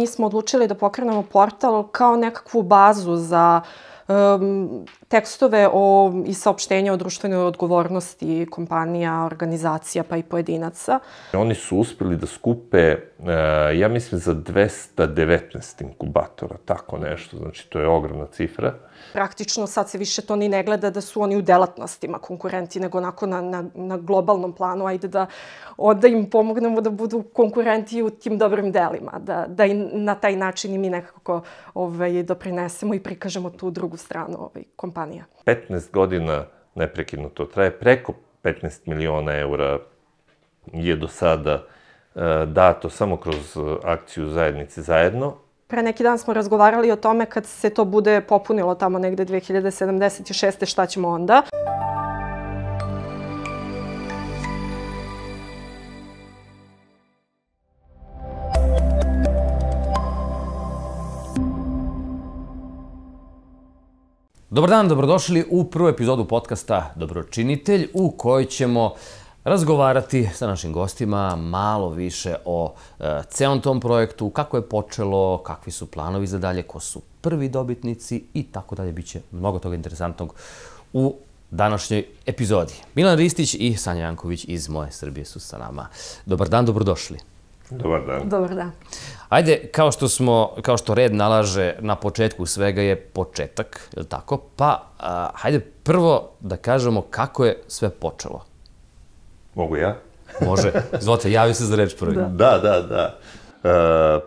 Mi smo odlučili da pokrenemo portal kao nekakvu bazu za tekstove i saopštenja o društvenoj odgovornosti kompanija, organizacija pa i pojedinaca. Oni su uspeli da skupe, ja mislim, za 219 inkubatora, tako nešto, znači to je ogromna cifra. Praktično sad se više to ni ne gleda da su oni u delatnostima konkurenti, nego onako na globalnom planu, ajde da im pomognemo da budu konkurenti u tim dobrim delima, da i na taj način i mi nekako doprinesemo i prikažemo tu drugu stranu kompanija. 15 godina neprekidno to traje, preko 15 miliona eura je do sada dato samo kroz akciju Zajednici zajedno. Pre neki dan smo razgovarali o tome kad se to bude popunilo tamo negde 2076. šta ćemo onda. Dobar dan, dobrodošli u prvu epizodu podcasta Dobročinitelj, u kojoj ćemo razgovarati sa našim gostima malo više o celom tom projektu, kako je počelo, kakvi su planovi za dalje, ko su prvi dobitnici i tako dalje. Biće mnogo toga interesantnog u današnjoj epizodi. Milan Ristić i Sanja Janković iz Moje Srbije su sa nama. Dobar dan, dobrodošli. Dobar dan. Dobar dan. Ajde, kao što red nalaže, na početku svega je početak, je li tako? Pa, hajde prvo da kažemo kako je sve počelo. Mogu ja? Može. Izvolite, javi se za reč prvi. Da.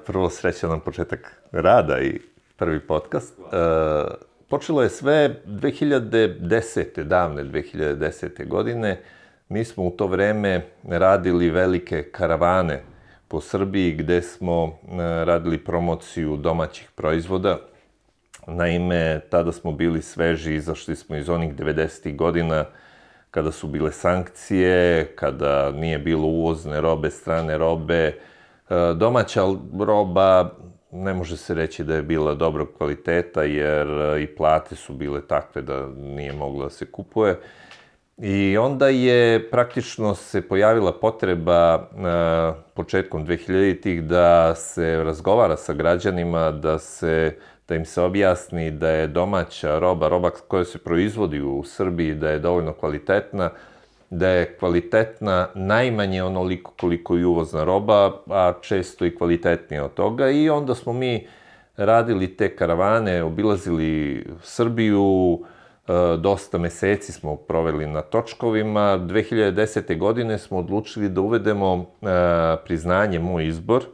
Prvo srećan nam početak rada i prvi podcast. Počelo je sve 2010. davne 2010. godine. Mi smo u to vreme radili velike karavane po Srbiji gde smo radili promociju domaćih proizvoda. Naime, tada smo bili sveži, izašli smo iz onih 90. godina kada su bile sankcije, kada nije bilo uvozne robe, strane robe. Domaća roba ne može se reći da je bila dobrog kvaliteta jer i plate su bile takve da nije moglo da se kupuje. I onda je praktično se pojavila potreba početkom 2000-ih da se razgovara sa građanima, da im se objasni da je domaća roba koja se proizvodi u Srbiji, da je dovoljno kvalitetna, da je kvalitetna najmanje onoliko koliko i uvozna roba, a često i kvalitetnija od toga. I onda smo mi radili te karavane, obilazili Srbiju, dosta meseci smo proveli na točkovima. 2010. godine smo odlučili da uvedemo priznanje Moj izbor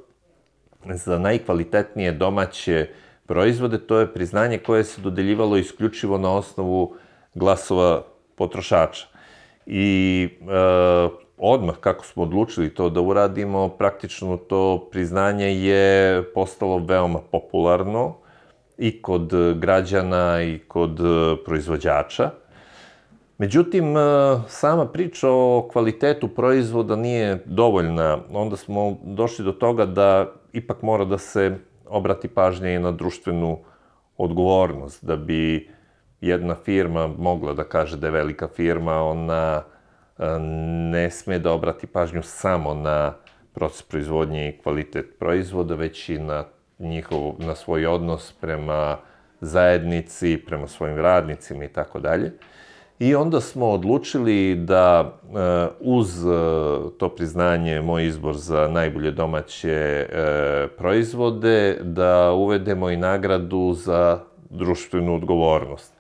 za najkvalitetnije domaće proizvode. To je priznanje koje se dodeljivalo isključivo na osnovu glasova potrošača. I odmah kako smo odlučili to da uradimo, praktično to priznanje je postalo veoma popularno i kod građana i kod proizvođača. Međutim, sama priča o kvalitetu proizvoda nije dovoljna. Onda smo došli do toga da ipak mora da se obrati pažnja i na društvenu odgovornost. Da bi jedna firma mogla da kaže da je velika firma, ona ne sme da obrati pažnju samo na proces proizvodnje i kvalitet proizvoda, već i na svoj odnos prema zajednici, prema svojim radnicima i tako dalje. I onda smo odlučili da uz to priznanje Moj izbor za najbolje domaće proizvode, da uvedemo i nagradu za društvenu odgovornost.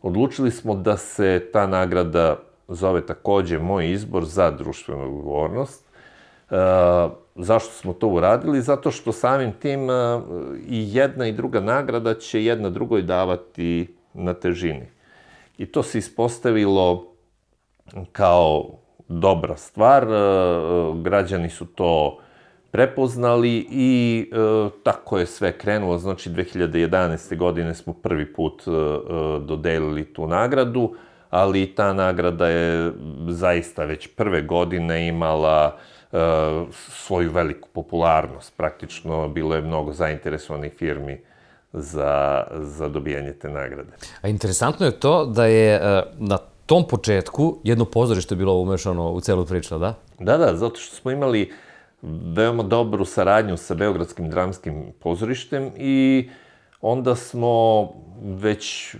Odlučili smo da se ta nagrada zove takođe Moj izbor za društvenu odgovornost. Zašto smo to uradili? Zato što samim tim i jedna i druga nagrada će jedna drugoj davati na težini. I to se ispostavilo kao dobra stvar, građani su to prepoznali i tako je sve krenulo. Znači, 2011. godine smo prvi put dodelili tu nagradu, ali ta nagrada je zaista već prve godine imala svoju veliku popularnost. Praktično bilo je mnogo zainteresovanih firmi za dobijanje te nagrade. A interesantno je to da je na tom početku jedno pozorište bilo umešano u celu priču, da? Da, zato što smo imali veoma dobru saradnju sa Beogradskim dramskim pozorištem i onda smo već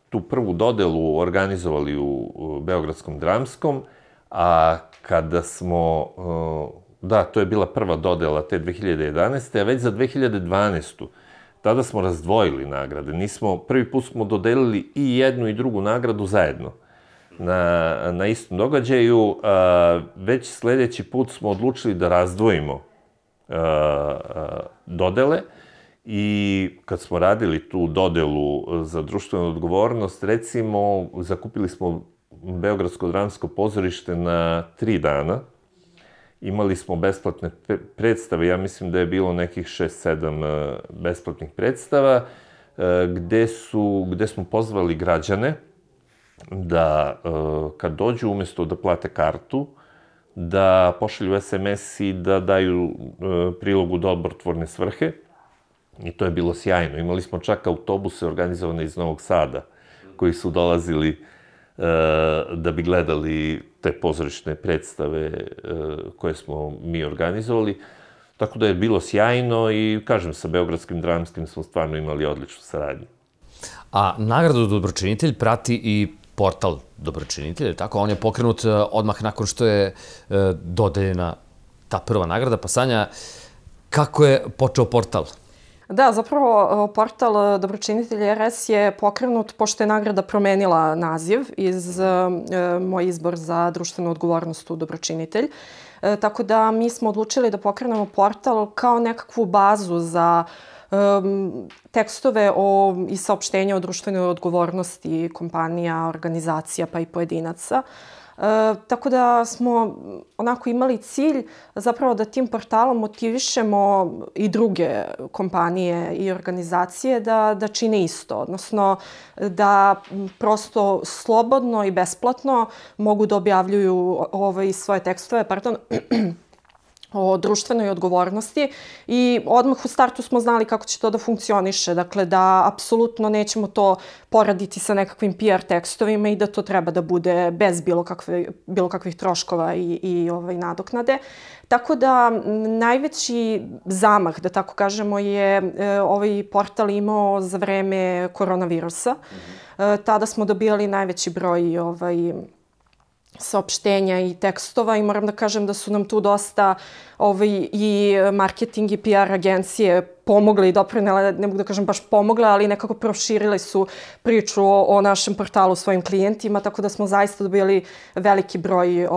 tu prvu dodelu organizovali u Beogradskom dramskom, a kada smo, da, to je bila prva dodela te 2011. a već za 2012. Tada smo razdvojili nagrade. Prvi put smo dodelili i jednu i drugu nagradu zajedno na istom događaju. Već sledeći put smo odlučili da razdvojimo dodele i kad smo radili tu dodelu za društvenu odgovornost, recimo, zakupili smo Beogradsko dramsko pozorište na 3 dana. Imali smo besplatne predstave, ja mislim da je bilo nekih 6-7 besplatnih predstava, gde smo pozvali građane da kad dođu, umesto da plate kartu, da pošalju SMS i da daju prilog u dobrotvorne svrhe. I to je bilo sjajno. Imali smo čak autobuse organizovane iz Novog Sada, koji su dolazili da bi gledali te pozorišne predstave koje smo mi organizovali. Tako da je bilo sjajno i, kažem, sa Beogradskim dramskim smo stvarno imali odličnu saradnju. A nagradu Dobročinitelj prati i portal Dobročinitelj, tako? On je pokrenut odmah nakon što je dodeljena ta prva nagrada. Pa Sanja, kako je počeo portal? Da, zapravo portal Dobročinitelj RS je pokrenut pošto je nagrada promenila naziv iz moj izbor za društvenu odgovornost u Dobročinitelj. Tako da mi smo odlučili da pokrenemo portal kao nekakvu bazu za tekstove i saopštenja o društvenoj odgovornosti kompanija, organizacija pa i pojedinaca. Tako da smo onako imali cilj zapravo da tim portalom motivišemo i druge kompanije i organizacije da čine isto, odnosno da prosto slobodno i besplatno mogu da objavljuju svoje tekstove, o društvenoj odgovornosti i odmah u startu smo znali kako će to da funkcioniše, dakle da apsolutno nećemo to poraditi sa nekakvim PR tekstovima i da to treba da bude bez bilo kakvih troškova i nadoknade. Tako da najveći zamah, da tako kažemo, je ovaj portal imao za vreme koronavirusa. Tada smo dobijali najveći broj saopštenja i tekstova i moram da kažem da su nam tu dosta i marketing i PR agencije pomogle i doprinele, ne mogu da kažem baš pomogle, ali nekako proširili su priču o našem portalu svojim klijentima, tako da smo zaista dobili veliki broj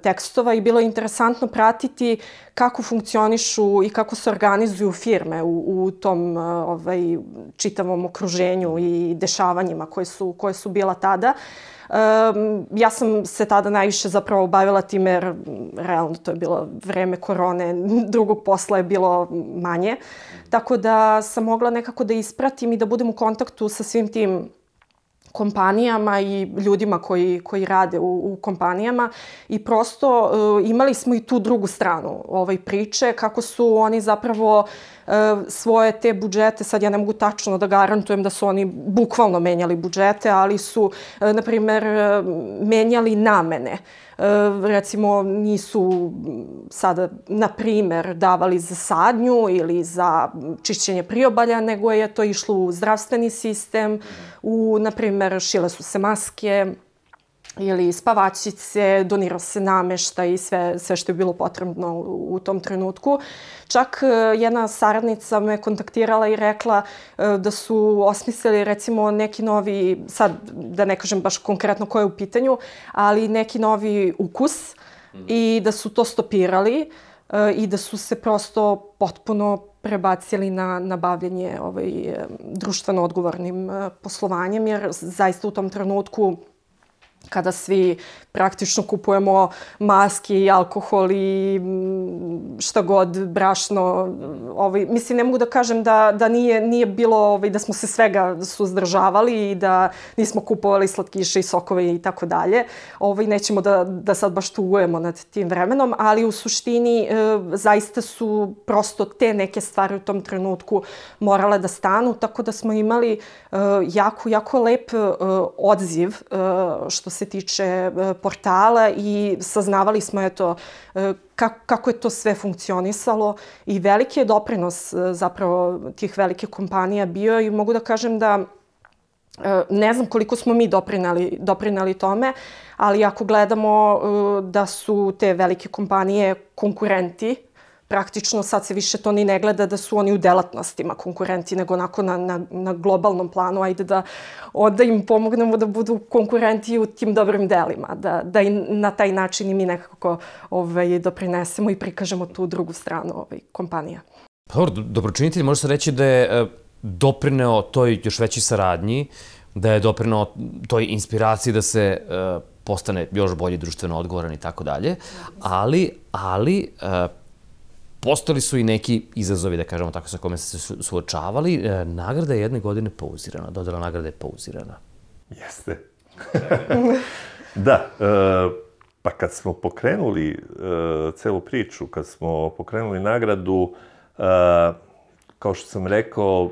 tekstova i bilo je interesantno pratiti kako funkcionišu i kako se organizuju firme u tom čitavom okruženju i dešavanjima koje su bila tada. Ja sam se tada najviše zapravo bavila time jer realno to je bilo vreme korone, drugog posla je bilo manje. Tako da sam mogla nekako da ispratim i da budem u kontaktu sa svim tim kompanijama i ljudima koji rade u kompanijama i prosto imali smo i tu drugu stranu priče, kako su oni zapravo svoje te budžete, sad ja ne mogu tačno da garantujem da su oni bukvalno menjali budžete, ali su, na primer, menjali namene. Recimo, nisu sada, na primer, davali za sadnju ili za čišćenje priobalja, nego je to išlo u zdravstveni sistem, na primer, šile su se maske ili spavačice, donirao se nameštaj i sve što je bilo potrebno u tom trenutku. Čak jedna saradnica me kontaktirala i rekla da su osmislili recimo neki novi, sad da ne kažem baš konkretno ko je u pitanju, ali neki novi ukus i da su to stopirali i da su se prosto potpuno prebacili na bavljenje društveno odgovornim poslovanjem, jer zaista u tom trenutku kada svi praktično kupujemo maske i alkohol i šta god, brašno. Mislim, ne mogu da kažem da nije bilo, da smo se svega suzdržavali i da nismo kupovali slatkiše i sokove i tako dalje. Nećemo da sad baš tugujemo nad tim vremenom, ali u suštini zaista su prosto te neke stvari u tom trenutku morale da stanu, tako da smo imali jako lep odziv što se tiče portala i saznavali smo, kako je to sve funkcionisalo i veliki je doprinos zapravo tih velikih kompanija bio i mogu da kažem da ne znam koliko smo mi doprinali tome, ali ako gledamo da su te velike kompanije konkurenti, praktično sad se više to ni ne gleda da su oni u delatnostima konkurenti, nego onako na globalnom planu, ajde da im pomognemo da budu konkurenti u tim dobrim delima, da i na taj način i mi nekako doprinesemo i prikažemo tu drugu stranu kompanija. Dobročinitelj može se reći da je doprineo toj još većoj saradnji, da je doprineo toj inspiraciji da se postane još bolji društveno odgovoran i tako dalje, ali postali su i neki izazovi, da kažemo tako, sa kome ste se suočavali. Nagrada je jedne godine pauzirana, dodela nagrada je pauzirana. Jeste. Da, pa kad smo pokrenuli celu priču, kad smo pokrenuli nagradu, kao što sam rekao,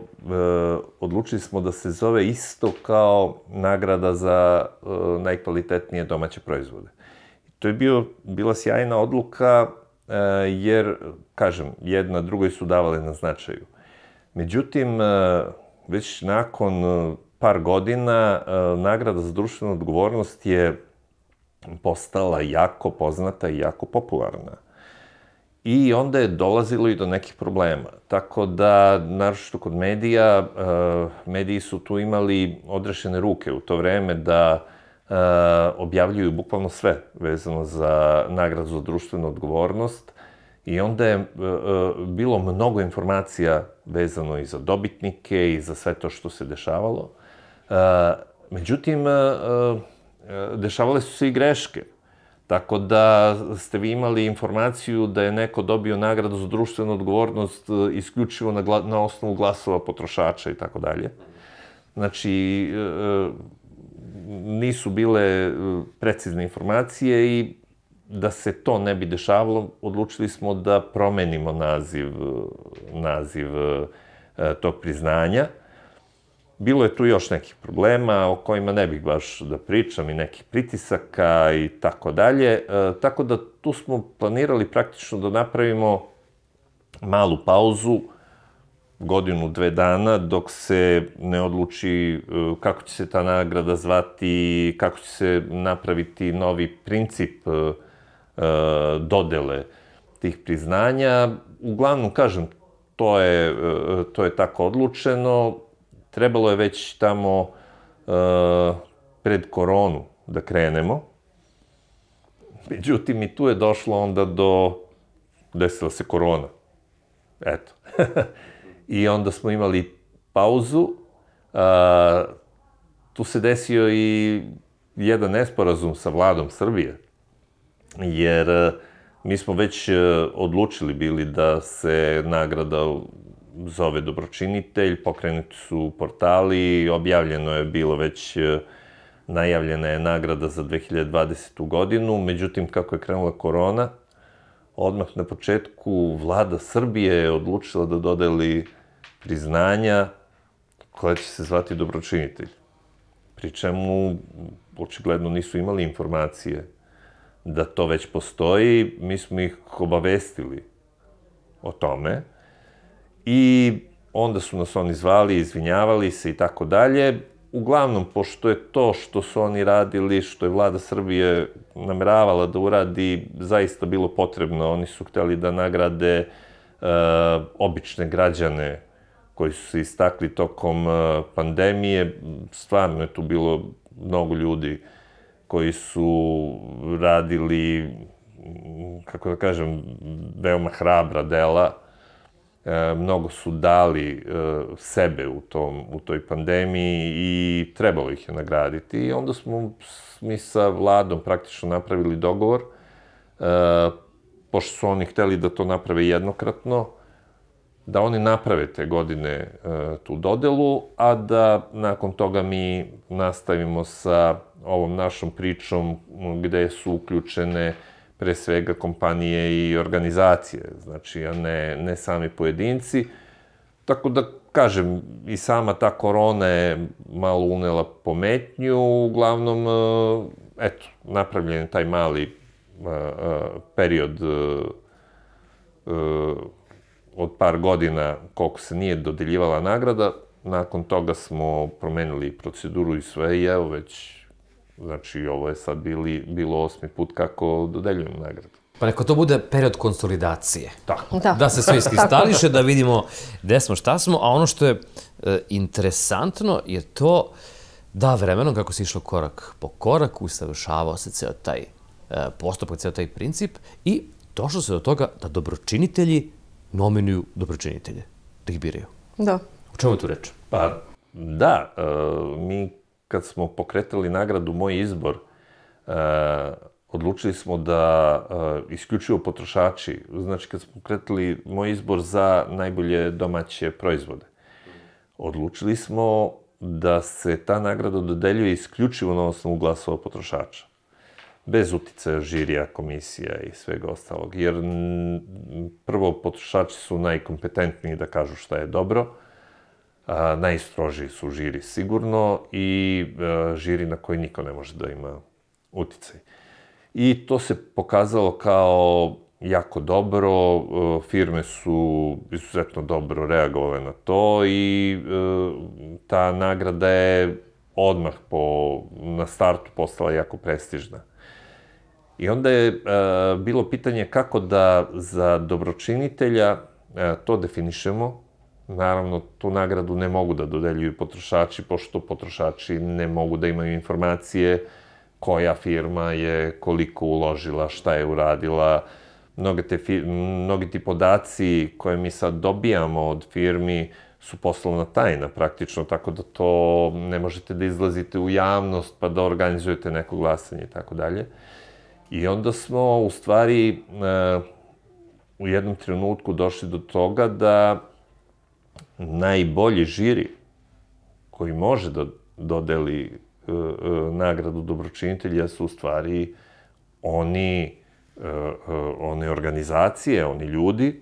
odlučili smo da se zove isto kao nagrada za najkvalitetnije domaće proizvode. To je bila sjajna odluka, jer, kažem, jedna drugoj su davale na značaju. Međutim, već nakon par godina nagrada za društvenu odgovornost je postala jako poznata i jako popularna. I onda je dolazilo i do nekih problema. Tako da, naročito kod medija, mediji su tu imali odrešene ruke u to vreme da objavljuju bukvalno sve vezano za nagradu za društvenu odgovornost i onda je bilo mnogo informacija vezano i za dobitnike i za sve to što se dešavalo. Međutim, dešavale su se i greške. Tako da ste vi imali informaciju da je neko dobio nagradu za društvenu odgovornost isključivo na osnovu glasova potrošača i tako dalje. Znači, nisu bile precizne informacije i da se to ne bi dešavalo, odlučili smo da promenimo naziv tog priznanja. Bilo je tu još nekih problema o kojima ne bih baš da pričam i nekih pritisaka i tako dalje. Tako da tu smo planirali praktično da napravimo malu pauzu, godinu, 2 dana, dok se ne odluči kako će se ta nagrada zvati, kako će se napraviti novi princip dodele tih priznanja. Uglavnom, kažem, to je tako odlučeno. Trebalo je već tamo pred koronu da krenemo. Međutim, i tu je došlo onda desila se korona. Eto. I onda smo imali pauzu. Tu se desio i jedan nesporazum sa vladom Srbije, jer mi smo već odlučili bili da se nagrada zove Dobročinitelj, pokrenuti su portali, objavljeno je bilo već, najavljena je nagrada za 2020. godinu, međutim, kako je krenula korona, odmah na početku vlada Srbije je odlučila da dodeli priznanja koja će se zvati Dobročinitelj. Pri čemu, očigledno, nisu imali informacije da to već postoji. Mi smo ih obavestili o tome i onda su nas oni zvali, izvinjavali se i tako dalje. Uglavnom, pošto je to što su oni radili, što je vlada Srbije nameravala da uradi, zaista bilo potrebno. Oni su hteli da nagrade obične građane koji su se istakli tokom pandemije. Stvarno je tu bilo mnogo ljudi koji su radili, kako da kažem, veoma hrabra dela. Mnogo su dali sebe u toj pandemiji i trebalo ih je nagraditi. I onda smo mi sa vladom praktično napravili dogovor, pošto su oni hteli da to naprave jednokratno, da oni naprave te godine tu dodelu, a da nakon toga mi nastavimo sa ovom našom pričom gde su uključene pre svega kompanije i organizacije, znači, a ne sami pojedinci. Tako da, kažem, i sama ta korona je malo unela pometnju, uglavnom, eto, napravljen je taj mali period od par godina koliko se nije dodeljivala nagrada. Nakon toga smo promenili proceduru i sve i evo već, znači ovo je sad bilo 8. put kako dodeljujemo nagradu. Pa neko to bude period konsolidacije. Tako. Da se sve iskristališe, da vidimo gde smo, šta smo, a ono što je interesantno je to da vremenom kako se išlo korak po korak, usavršavao se ceo taj postupak, ceo taj princip i došlo se do toga da dobročinitelji nominuju dobročinitelje, da ih biraju. Da. O čemu je tu reč? Pa da, mi kad smo pokretali nagradu Moj izbor, odlučili smo da isključivo potrošači, znači kad smo pokretali Moj izbor za najbolje domaće proizvode, odlučili smo da se ta nagrada dodeljuje isključivo na osnovu glasova potrošača. Bez uticaja žirija, komisija i svega ostalog. Jer prvo, potrošači su najkompetentniji da kažu šta je dobro, najstrožiji su žiri sigurno i žiri na koji niko ne može da ima uticaj. I to se pokazalo kao jako dobro, firme su izuzetno dobro reagovale na to i ta nagrada je odmah na startu postala jako prestižna. I onda je bilo pitanje kako da za dobročinitelja to definišemo. Naravno, tu nagradu ne mogu da dodeljuju potrošači, pošto potrošači ne mogu da imaju informacije koja firma je koliko uložila, šta je uradila. Mnogi ti podaci koje mi sad dobijamo od firmi su poslovna tajna praktično, tako da to ne možete da izlazite u javnost pa da organizujete neko glasanje i tako dalje. I onda smo u stvari u jednom trenutku došli do toga da najbolji žiri koji može da dodeli nagradu dobročinitelja su u stvari one organizacije, oni ljudi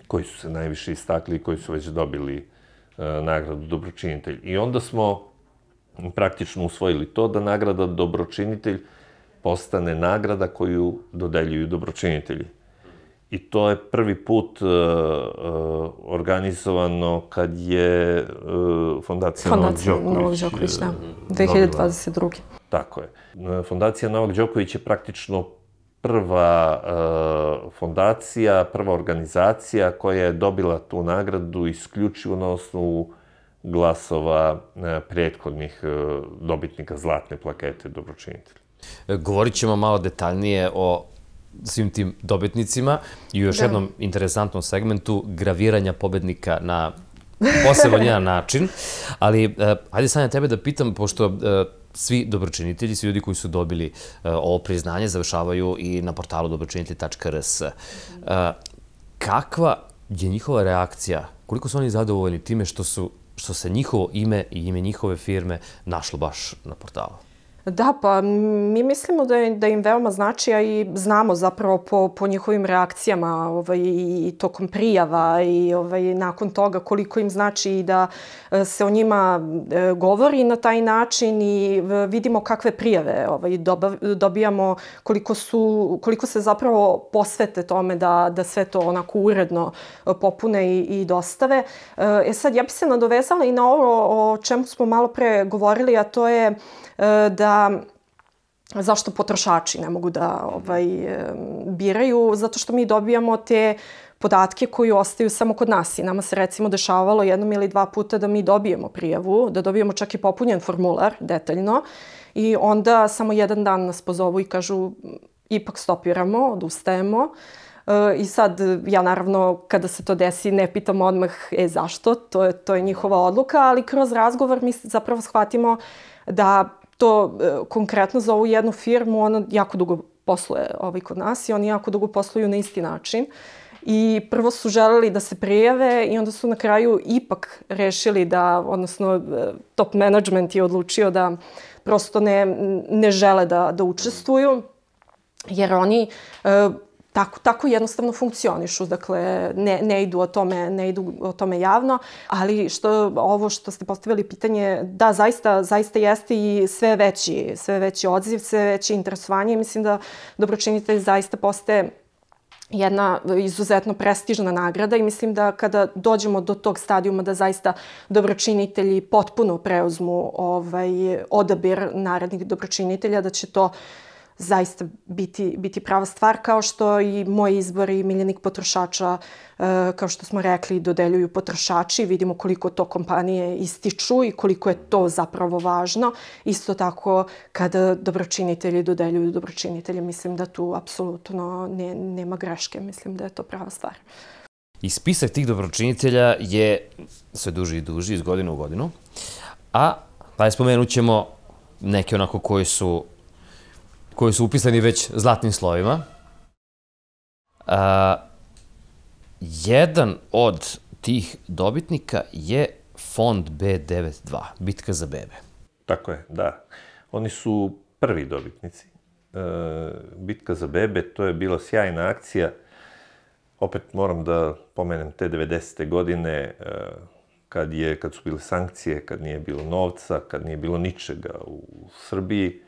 koji su se najviše istakli i koji su već dobili nagradu dobročinitelj. I onda smo praktično usvojili to da nagrada dobročinitelj postane nagrada koju dodeljuju dobročinitelji. I to je prvi put organizovano kad je Fondacija Novak Đoković, da, 2022. Tako je. Fondacija Novak Đoković je praktično prva fondacija, prva organizacija koja je dobila tu nagradu isključivo na osnovu glasova prethodnih dobitnika zlatne plakete dobročinitelja. Govorit ćemo malo detaljnije o svim tim dobitnicima i u još jednom interesantnom segmentu graviranja pobednika na poseban jedan način. Ali, ajde Sanja tebe da pitam, pošto svi dobročinitelji, svi ljudi koji su dobili ovo priznanje završavaju i na portalu dobročinitelj.rs. Kakva je njihova reakcija? Koliko su oni zadovoljni time što se njihovo ime i ime njihove firme našlo baš na portalu? Da, pa mi mislimo da im veoma znači, a i znamo zapravo po njihovim reakcijama i tokom prijava i nakon toga koliko im znači i da se o njima govori na taj način i vidimo kakve prijave dobijamo, koliko se zapravo posvete tome da sve to onako uredno popune i dostave. Sad, ja bih se nadovezala i na ovo o čemu smo malo pre govorili, a to je da zašto potrošači ne mogu da biraju, zato što mi dobijamo te podatke koji ostaju samo kod nas i nama se recimo dešavalo 1 ili 2 puta da mi dobijemo prijavu, da dobijemo čak i popunjen formular detaljno i onda samo jedan dan nas pozovu i kažu ipak stopiramo, odustajemo. I sad, ja naravno, kada se to desi, ne pitam odmah zašto, to je njihova odluka, ali kroz razgovor mi zapravo shvatimo da to konkretno za ovu jednu firmu, ona jako dugo posluje kod nas i oni jako dugo posluju na isti način. I prvo su želeli da se prijave i onda su na kraju ipak rešili da, odnosno top management je odlučio da prosto ne žele da učestvuju, jer oni tako jednostavno funkcionišu, dakle ne idu o tome javno, ali ovo što ste postavili pitanje, da, zaista jeste i sve veći odziv, sve veće interesovanje i mislim da dobročinitelj zaista postaje jedna izuzetno prestižna nagrada i mislim da kada dođemo do tog stadijuma da zaista dobročinitelji potpuno preuzmu odabir narednih dobročinitelja, da će to zaista biti prava stvar, kao što i moj izbor i miljenik potrošača, kao što smo rekli, dodeljuju potrošači. Vidimo koliko to kompanije ističu i koliko je to zapravo važno. Isto tako, kada dobročinitelji dodeljuju dobročinitelje, mislim da tu apsolutno nema greške. Mislim da je to prava stvar. I spisak tih dobročinitelja je sve duži i duži iz godine u godinu, a spomenut ćemo neke onako koji su upisani već zlatnim slovima. Jedan od tih dobitnika je Fond B92, Bitka za bebe. Tako je, da. Oni su prvi dobitnici. Bitka za bebe, to je bila sjajna akcija. Opet moram da pomenem te 90. godine, kad su bile sankcije, kad nije bilo novca, kad nije bilo ničega u Srbiji.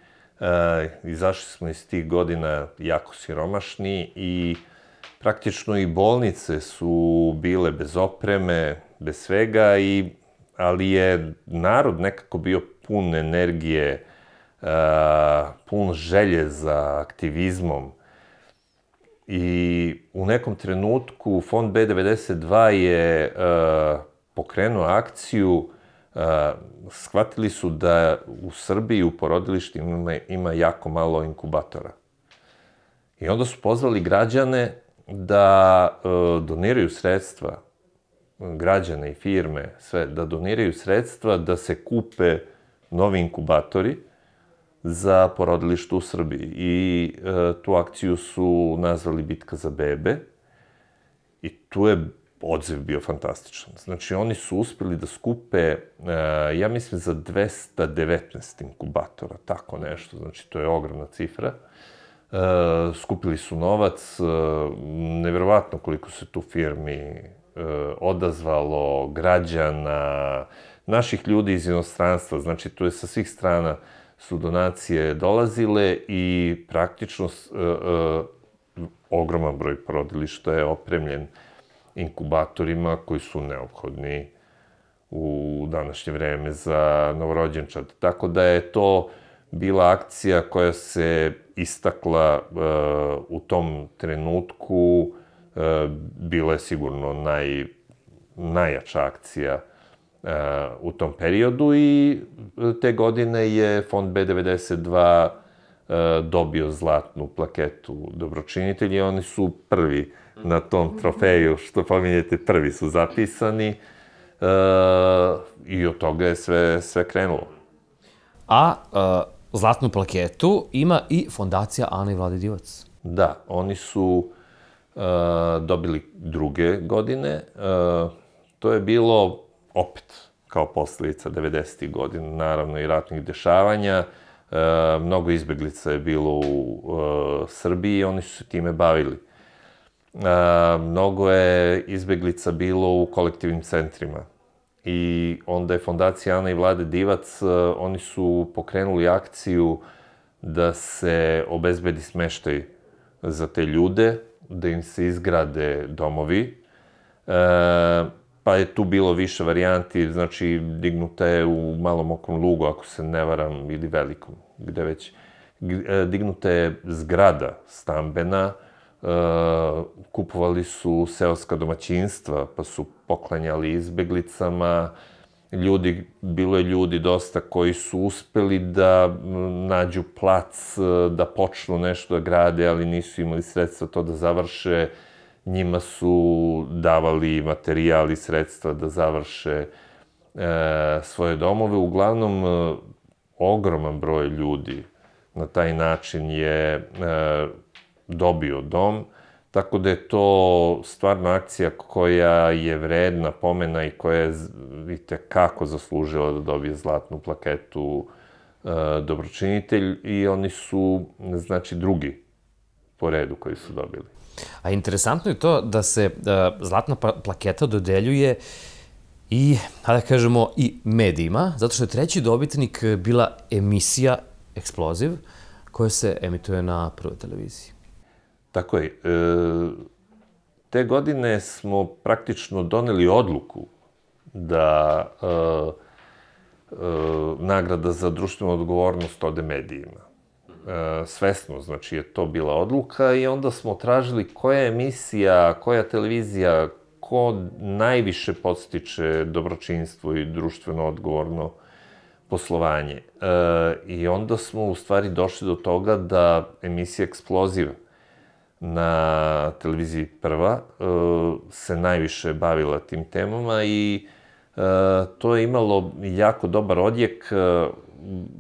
Izašli smo iz tih godina jako siromašni i praktično i bolnice su bile bez opreme, bez svega, ali je narod nekako bio pun energije, pun želje za aktivizmom. I u nekom trenutku Fond B92 je pokrenuo akciju. Shvatili su da u Srbiji u porodilištima ima jako malo inkubatora. I onda su pozvali građane da doniraju sredstva, građane i firme, sve, da doniraju sredstva da se kupe novi inkubatori za porodilište u Srbiji. I tu akciju su nazvali Bitka za bebe i tu je odziv bio fantastičan. Znači, oni su uspeli da skupe, ja mislim, za 219 inkubatora, tako nešto. Znači, to je ogromna cifra. Skupili su novac, neverovatno koliko se tu firmi odazvalo, građana, naših ljudi iz inostranstva. Znači, tu je sa svih strana su donacije dolazile i praktično ogroman broj porodilišta je opremljen inkubatorima koji su neophodni u današnje vreme za novorođenčad. Tako da je to bila akcija koja se istakla u tom trenutku, bila je sigurno najjača akcija u tom periodu i te godine je Fond B92 dobio zlatnu plaketu dobročinitelji. Oni su prvi na tom trofeju, što pominjete, prvi su zapisani i od toga je sve krenulo. A zlatnu plaketu ima i Fondacija Ana i Vlade Divac. Da, oni su dobili druge godine. To je bilo opet kao posledica 90. godina, naravno i ratnih dešavanja. Mnogo izbeglica je bilo u Srbiji i oni su se time bavili. Mnogo je izbeglica bilo u kolektivnim centrima. I onda je Fondacija Ana i Vlade Divac, oni su pokrenuli akciju da se obezbedi smeštaj za te ljude, da im se izgrade domovi. Pa je tu bilo više varijanti, znači dignuta je u Malom Okrugom Lugu, ako se ne varam, ili Velikom, gde već. Dignuta je zgrada stambena, kupovali su seoska domaćinstva, pa su poklanjali izbeglicama. Bilo je ljudi dosta koji su uspeli da nađu plac, da počnu nešto da grade, ali nisu imali sredstva to da završe. Njima su davali materijal i sredstva da završe svoje domove. Uglavnom, ogroman broj ljudi na taj način je dobio dom, tako da je to stvarno akcija koja je vredna pomena i koja je itekako zaslužila da dobije zlatnu plaketu dobročinitelj i oni su, znači, drugi po redu koji su dobili. A interesantno je to da se zlatna plaketa dodeljuje i, da kažemo, i medijima, zato što je treći dobitnik bila emisija Eksploziv, koja se emituje na Prvoj televiziji. Tako je. Te godine smo praktično doneli odluku da nagrada za društvenu odgovornost ode medijima. Svesno, znači, je to bila odluka i onda smo tražili koja emisija, koja televizija, ko najviše podstiče dobročinstvo i društveno odgovorno poslovanje. I onda smo u stvari došli do toga da emisija Eksploziv na televiziji Prva se najviše bavila tim temama i to je imalo jako dobar odjek.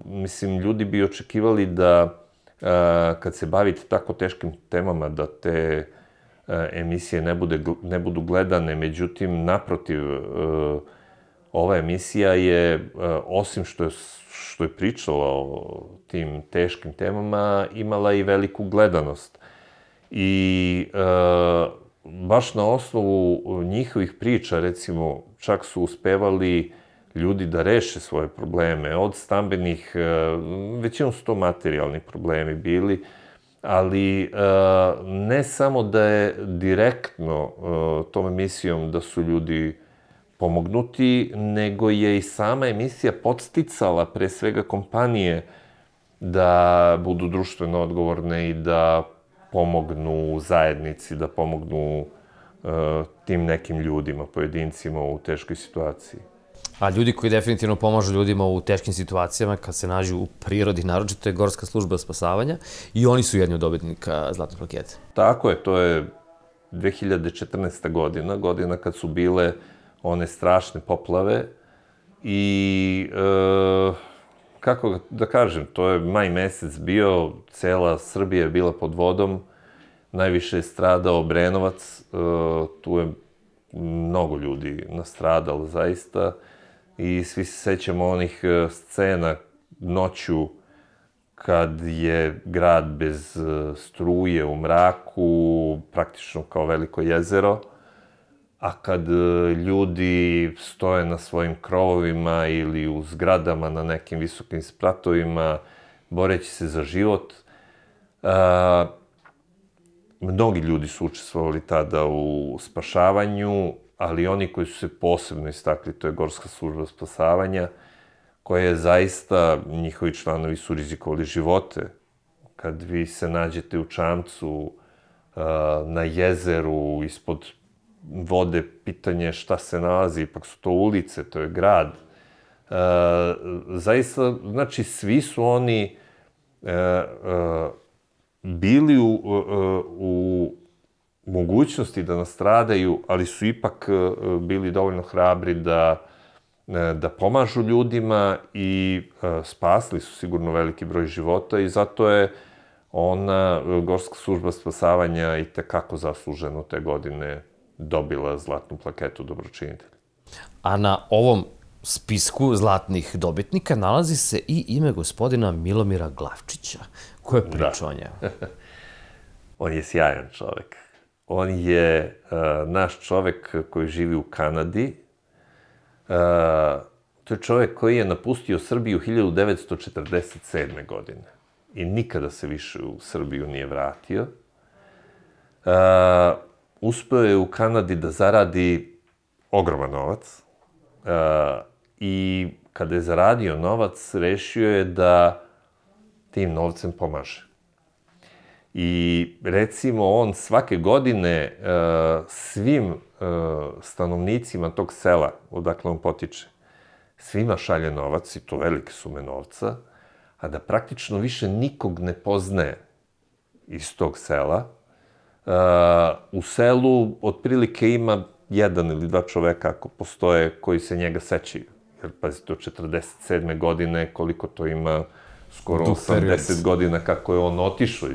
Mislim, ljudi bi očekivali da kad se bavite tako teškim temama, da te emisije ne budu gledane. Međutim, naprotiv, ova emisija je, osim što je pričala o tim teškim temama, imala i veliku gledanost. I baš na osnovu njihovih priča, recimo, čak su uspevali ljudi da reše svoje probleme, od stambenih, većinom su to materijalni problemi bili, ali ne samo da je direktno tom emisijom da su ljudi pomognuti, nego je i sama emisija podsticala pre svega kompanije da budu društveno odgovorne i da pomognu zajednici, da pomognu tim nekim ljudima, pojedincima u teškoj situaciji. A ljudi koji definitivno pomažu ljudima u teškim situacijama, kad se nađu u prirodi, naročito je Gorska služba spasavanja i oni su jedni od dobitnika zlatne plakete. Tako je, to je 2014. godina kad su bile one strašne poplave i, kako da kažem, to je maj mesec bio, cela Srbija je bila pod vodom, najviše je stradao Obrenovac, tu je mnogo ljudi nastradalo zaista i svi se sećamo onih scena noću kad je grad bez struje u mraku, praktično kao veliko jezero, a kad ljudi stoje na svojim krovovima ili u zgradama na nekim visokim spratovima, boreći se za život. Mnogi ljudi su učestvovali tada u spašavanju, ali oni koji su se posebno istakli, to je Gorska služba spasavanja, koja je zaista, njihovi članovi su rizikovali živote. Kad vi se nađete u čamcu, na jezeru, ispod vode, pitanje šta se nalazi, ipak su to ulice, to je grad. Zaista, znači, svi su oni bili u mogućnosti da nastradaju, ali su ipak bili dovoljno hrabri da pomažu ljudima i spasli su sigurno veliki broj života i zato je ona, Gorska služba spasavanja, i tekako zasluženo te godine dobila zlatnu plaketu dobročinitelja. A na ovom spisku zlatnih dobitnika nalazi se i ime gospodina Milomira Glavčića. Ko je pričao o njemu? On je sjajan čovek. On je naš čovek koji živi u Kanadi. To je čovek koji je napustio Srbiju 1947. godine i nikada se više u Srbiju nije vratio. Uspeo je u Kanadi da zaradi ogroman novac i kada je zaradio novac, rešio je da tim novcem pomaže. I recimo on svake godine svim stanovnicima tog sela, odakle on potiče, svima šalje novac, i to velike sume novca, a da praktično više nikog ne poznaje iz tog sela. U selu otprilike ima 1 ili 2 čoveka, ako postoje, koji se njega sećaju. Jer, pazite, od 47. godine, koliko to ima, skoro 80 godina kako je on otišao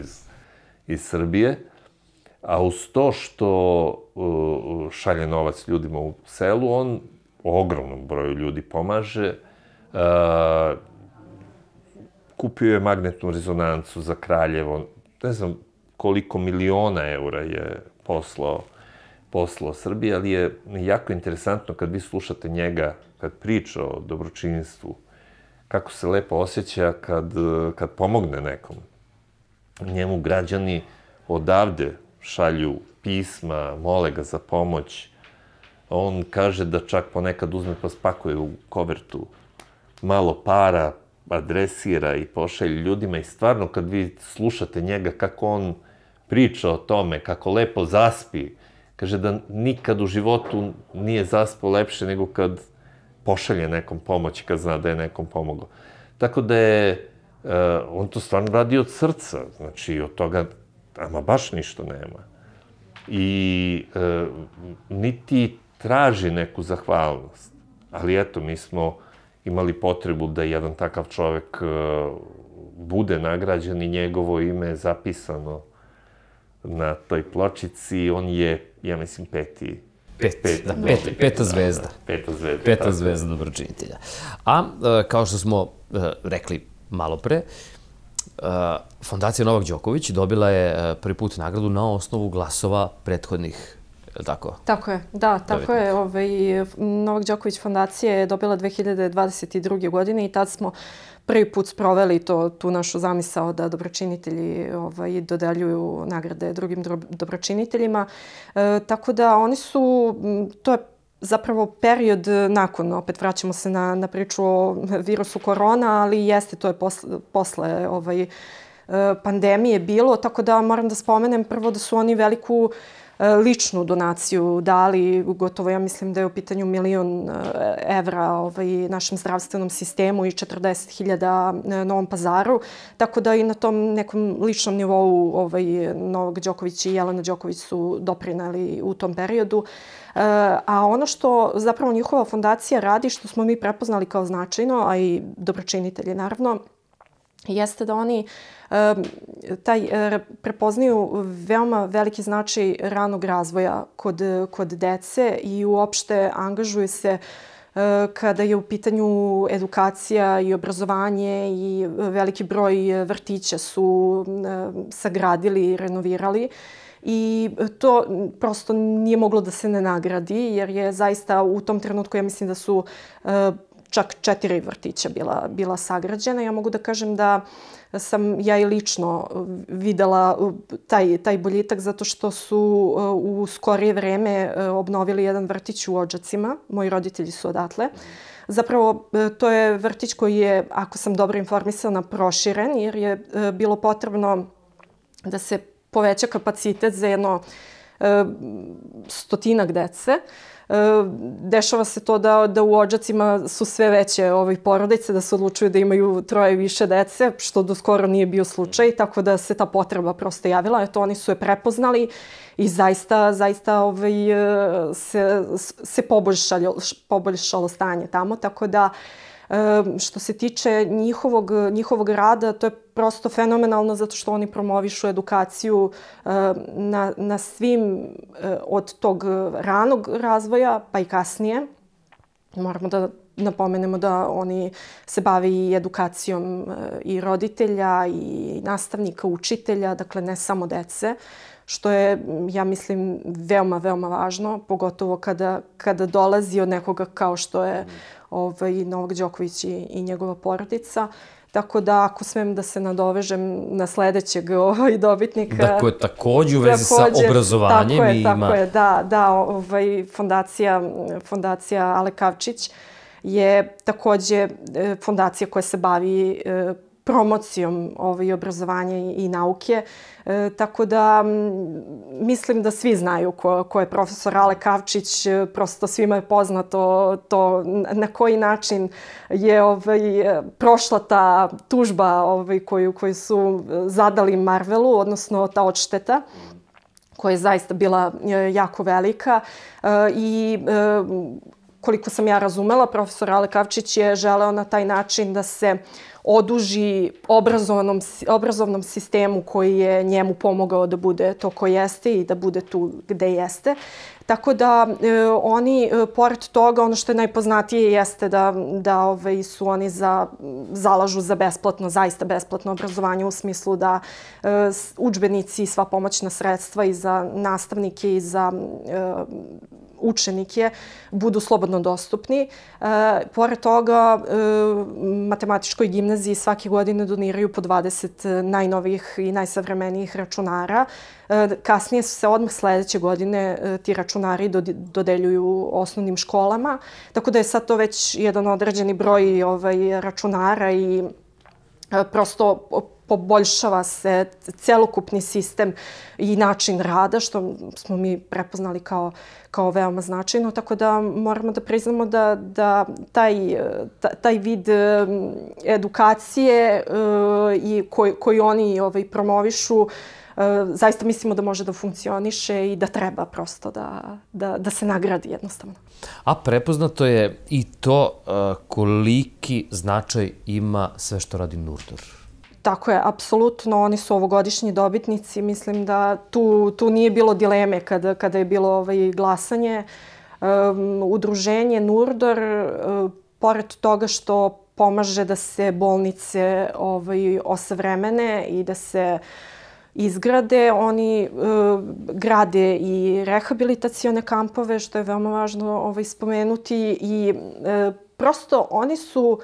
iz Srbije. A uz to što šalje novac ljudima u selu, on ogromnom broju ljudi pomaže. Kupio je magnetnu rezonancu za Kraljevo. Ne znam koliko miliona eura je poslao Srbiji, ali je jako interesantno kad vi slušate njega, kad priča o dobročinstvu, kako se lepo osjeća kad pomogne nekom. Njemu građani odavde šalju pisma, mole ga za pomoć. On kaže da čak ponekad uzme pa spakuje u kovertu malo para, adresira i pošalje ljudima i stvarno kad vi slušate njega kako on priča o tome, kako lepo zaspi, kaže da nikad u životu nije zaspao lepše nego kad pošalje nekom pomoć, kad zna da je nekom pomogao. Tako da je on to stvarno radi od srca, znači od toga ama baš ništa nema. I niti traži neku zahvalnost. Ali eto, mi smo imali potrebu da jedan takav čovek bude nagrađen i njegovo ime je zapisano na toj pločici. On je, ja mislim, Peta zvezda. Peta zvezda dobročinitelja. A, kao što smo rekli malo pre, Fondacija Novak Đoković dobila je prvi put nagradu na osnovu glasova prethodnih, je li tako? Tako je, da, tako je. Novak Đoković fondacija je dobila 2022. godine i tad smo prvi put sproveli tu našu zamisao da dobročinitelji dodeljuju nagrade drugim dobročiniteljima. Tako da oni su, to je zapravo period nakon, opet vraćamo se na priču o virusu korona, ali jeste, to je posle pandemije bilo, tako da moram da spomenem prvo da su oni veliku ličnu donaciju dali, gotovo ja mislim da je u pitanju 1.000.000 evra našem zdravstvenom sistemu i 40.000 Novom Pazaru, tako da i na tom nekom ličnom nivou Novak Đoković i Jelena Đoković su doprineli u tom periodu. A ono što zapravo njihova fondacija radi, što smo mi prepoznali kao značajno, a i dobročinitelji naravno, jeste da oni prepoznaju veoma veliki značaj ranog razvoja kod dece i uopšte angažuju se kada je u pitanju edukacija i obrazovanje i veliki broj vrtića su sagradili i renovirali. I to prosto nije moglo da se ne nagradi, jer je zaista u tom trenutku, ja mislim da su čak 4 vrtića bila sagrađena. Ja mogu da kažem da sam ja i lično videla taj boljitak zato što su u skorije vreme obnovili jedan vrtić u Odžacima. Moji roditelji su odatle. Zapravo, to je vrtić koji je, ako sam dobro informisana, proširen, jer je bilo potrebno da se poveća kapacitet za jedno 100-ak dece. Dešava se to da u Odžacima su sve veće porodice, da se odlučuju da imaju 3 i više dece, što do skoro nije bio slučaj, tako da se ta potreba prosto javila. Eto, oni su je prepoznali i zaista se poboljšalo stanje tamo, tako da što se tiče njihovog rada, to je prosto fenomenalno zato što oni promovišu edukaciju na svim od tog ranog razvoja pa i kasnije. Moramo da napomenemo da oni se bave i edukacijom i roditelja i nastavnika, učitelja, dakle ne samo dece, što je, ja mislim, veoma, veoma važno, pogotovo kada dolazi od nekoga kao što je Novak Đoković i njegova porodica. Tako da, ako smem da se nadovežem na sledećeg dobitnika... Dakle, takođe u vezi sa obrazovanjem i ima... Tako je, da, fondacija Ale Kavčić je takođe fondacija koja se bavi promocijom obrazovanja i nauke. Tako da mislim da svi znaju ko je profesor Ale Kavčić. Prosto svima je poznato to na koji način je prošla ta tužba koju su zadali Marvelu, odnosno ta odšteta koja je zaista bila jako velika. I koliko sam ja razumela, profesor Ale Kavčić je želeo na taj način da se oduži obrazovnom sistemu koji je njemu pomogao da bude to ko jeste i da bude tu gde jeste. Tako da oni, pored toga, ono što je najpoznatije jeste da su oni zalažu za besplatno, zaista besplatno obrazovanje u smislu da udžbenici i sva pomoćna sredstva i za nastavnike i za učenike budu slobodno dostupni. Pored toga, Matematičkoj gimnaziji svake godine doniraju po 20 najnovijih i najsavremenijih računara. Kasnije se odmah sledeće godine ti računari dodeljuju osnovnim školama. Tako da je sad to već jedan određeni broj računara i prosto poboljšava se celokupni sistem i način rada, što smo mi prepoznali kao veoma značajno. Tako da moramo da priznamo da taj vid edukacije koji oni promovišu, zaista mislimo da može da funkcioniše i da treba prosto da se nagradi jednostavno. A prepoznato je i to koliki značaj ima sve što radi Nurdor. Tako je, apsolutno. Oni su ovogodišnji dobitnici. Mislim da tu nije bilo dileme kada je bilo glasanje. Udruženje Nurdor, pored toga što pomaže da se bolnice osavremene i da se izgrade, oni grade i rehabilitacione kampove, što je veoma važno spomenuti. I prosto oni su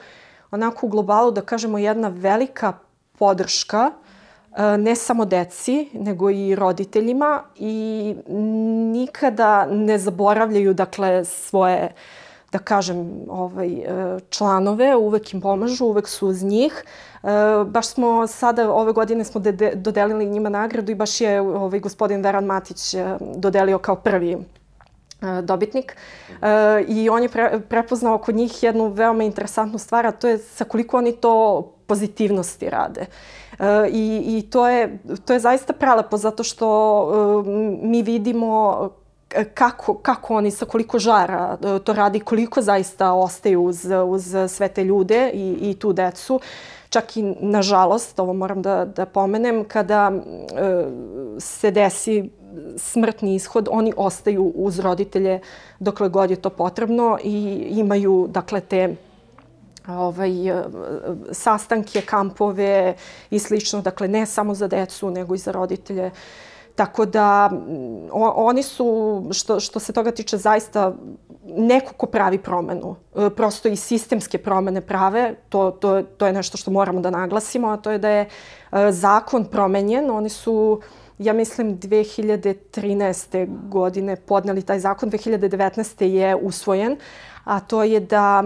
onako u globalu, da kažemo, jedna velika podrška ne samo deci, nego i roditeljima i nikada ne zaboravljaju, dakle, svoje, da kažem, članove, uvek im pomažu, uvek su uz njih. Baš smo sada, ove godine smo dodelili njima nagradu i baš je gospodin Veran Matić dodelio kao prvi dobitnik. I on je prepoznao kod njih jednu veoma interesantnu stvar, a to je sa koliko oni to pozitivnosti rade. I to je zaista prelepo, zato što mi vidimo kako oni sa koliko žara to radi, koliko zaista ostaju uz sve te ljude i tu decu. Čak i, nažalost, ovo moram da pomenem, kada se desi smrtni ishod, oni ostaju uz roditelje dokle god je to potrebno i imaju, dakle, te sastanke, kampove i slično. Dakle, ne samo za decu, nego i za roditelje. Tako da oni su, što se toga tiče, zaista neko ko pravi promenu. Prosto i sistemske promene prave. To je nešto što moramo da naglasimo, a to je da je zakon promenjen. Oni su, ja mislim, 2013. godine podneli taj zakon, 2019. je usvojen, a to je da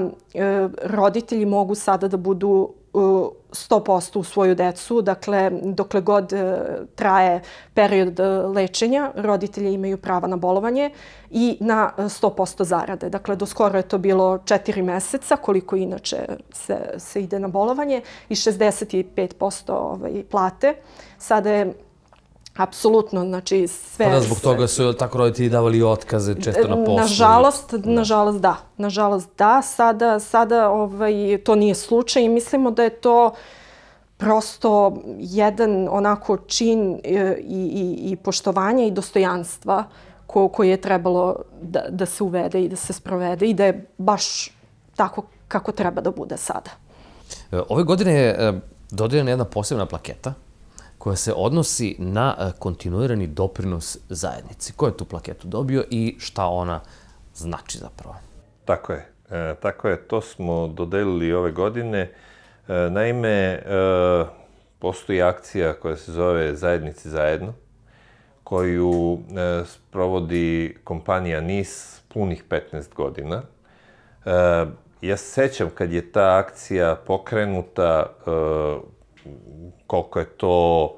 roditelji mogu sada da budu 100% u svoju decu. Dakle, dokle god traje period lečenja, roditelji imaju prava na bolovanje i na 100% zarade. Dakle, do skoro je to bilo 4 meseca, koliko inače se ide na bolovanje, i 65% plate. Sada je apsolutno, znači sve... Pa da, zbog toga su tako roditelji davali otkaze često na poslu. Nažalost da. Sada to nije slučaj i mislimo da je to prosto jedan onako čin i poštovanja i dostojanstva koje je trebalo da se uvede i da se sprovede i da je baš tako kako treba da bude sada. Ove godine je dodeljena jedna posebna plaketa koja se odnosi na kontinuirani doprinos zajednici. Ko je tu plaketu dobio i šta ona znači zapravo? Tako je. To smo dodelili ove godine. Naime, postoji akcija koja se zove Zajednici zajedno, koju sprovodi kompanija NIS punih 15 godina. Ja se sećam kad je ta akcija pokrenuta, koliko je to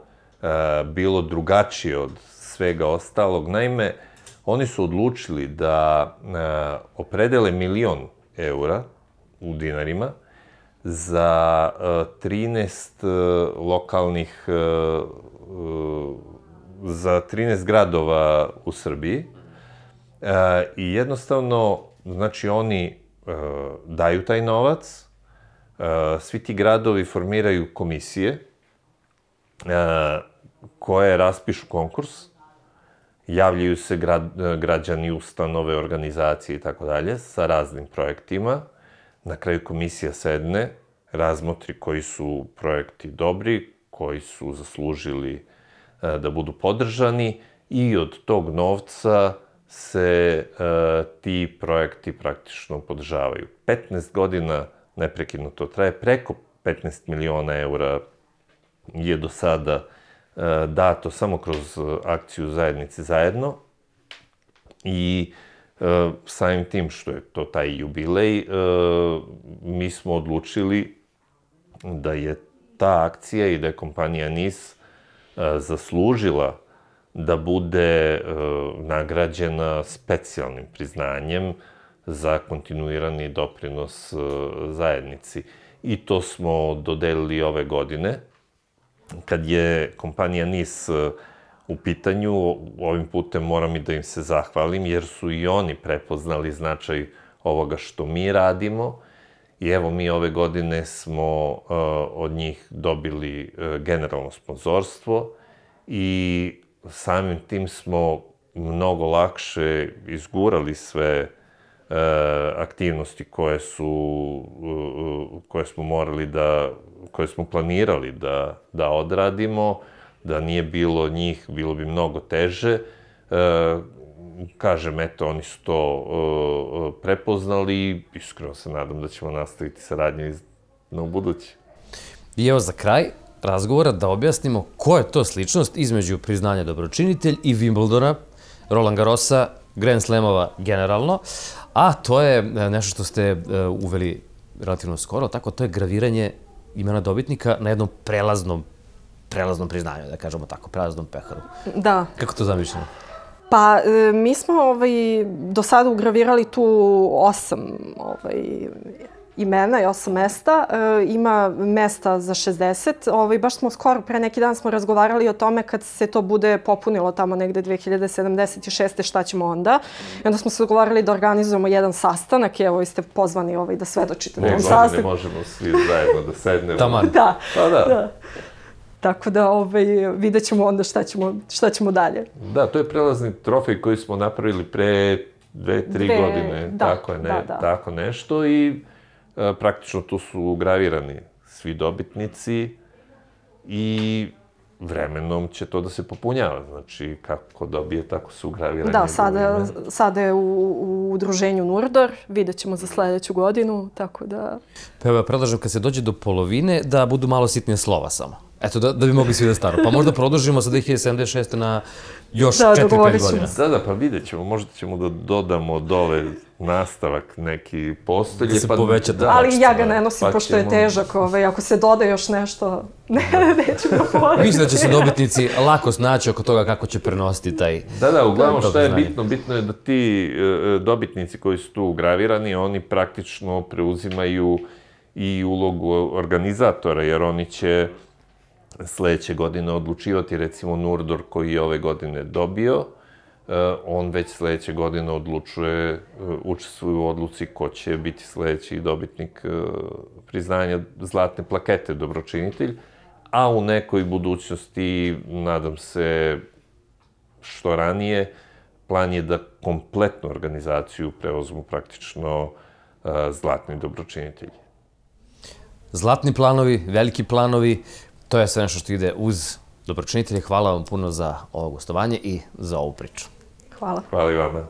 bilo drugačije od svega ostalog. Naime, oni su odlučili da opredele 1.000.000 eura u dinarima za 13 lokalnih, za 13 gradova u Srbiji. I jednostavno Znači, oni daju taj novac, svi ti gradovi formiraju komisije koje raspišu konkurs, javljaju se građani, ustanove, organizacije i tako dalje sa raznim projektima. Na kraju komisija sedne, razmotri koji su projekti dobri, koji su zaslužili da budu podržani i od tog novca se ti projekti praktično podržavaju. 15 godina neprekidno to traje, preko 15 miliona eura je do sada dato samo kroz akciju Zajednici zajedno i samim tim što je to taj jubilej, mi smo odlučili da je ta akcija i da je kompanija NIS zaslužila da bude nagrađena specijalnim priznanjem za kontinuirani doprinos zajednici. I to smo dodelili ove godine. Kad je kompanija NIS u pitanju, ovim putem moram i da im se zahvalim, jer su i oni prepoznali značaj ovoga što mi radimo. I evo, mi ove godine smo od njih dobili generalno sponzorstvo i samim tim smo mnogo lakše izgurali sve aktivnosti koje smo morali koje smo planirali da odradimo. Da nije bilo njih, bilo bi mnogo teže. Kažem, eto, oni su to prepoznali i iskreno se nadam da ćemo nastaviti saradnju na ubuduće. I evo za kraj razgovora da objasnimo koja je to sličnost između priznanja dobročinitelj i Wimbledona, Roland Garrosa, Grand Slamova generalno, a to je nešto što ste uveli relativno skoro, tako to je graviranje imena dobitnika na jednom prelaznom priznanju, da kažemo tako, prelaznom peharu. Da. Kako to zamišljamo? Pa, mi smo do sada ugravirali tu 8 imena i 8 mesta. Ima mesta za 60. Baš smo skoro, pre neki dan smo razgovarali o tome kad se to bude popunilo tamo negde 2076. šta ćemo onda. I onda smo se dogovarali da organizujemo jedan sastanak. Evo, vi ste pozvani da svedočite na tom sastanku. Ne možemo svi zajedno da sednemo. Taman. Da. Pa da. Tako da vidjet ćemo onda šta ćemo dalje. Da, to je prelazni trofej koji smo napravili pre 2-3 godine. Tako nešto i praktično tu su ugravirani svi dobitnici i vremenom će to da se popunjava. Znači, kako dobije, tako su ugravirani. Da, sada je u udruženju Nurdor, vidjet ćemo za sledeću godinu, tako da... Pa evo, ja predlažem kad se dođe do polovine da budu malo sitnije slova samo. Eto, da bi mogli svi da stanu. Pa možda produžimo sa 2076. na još 4-5 godina. Da, pa vidjet ćemo. Možda ćemo da dodamo dole nastavak neki postolje. Da se poveća. Ali ja ga ne nosim, pošto je težak. Ako se doda još nešto, nećemo povoditi. Mislim da će se dobitnici lako snaći oko toga kako će prenositi taj... Da, uglavnom što je bitno? Bitno je da ti dobitnici koji su tu ugravirani, oni praktično preuzimaju i ulogu organizatora, jer oni će sledeće godine odlučivati, recimo Nurdor koji je ove godine dobio, on već sledeće godine učestvuje u odluci ko će biti sledeći dobitnik priznanja zlatne plakete dobročinitelj, a u nekoj budućnosti, nadam se što ranije, plan je da kompletnu organizaciju preuzmu praktično zlatni dobročinitelji. Zlatni planovi, veliki planovi, to je sve nešto što ide uz dobročinitelje. Hvala vam puno za ovo gostovanje i za ovu priču. Hvala. Hvala i vama.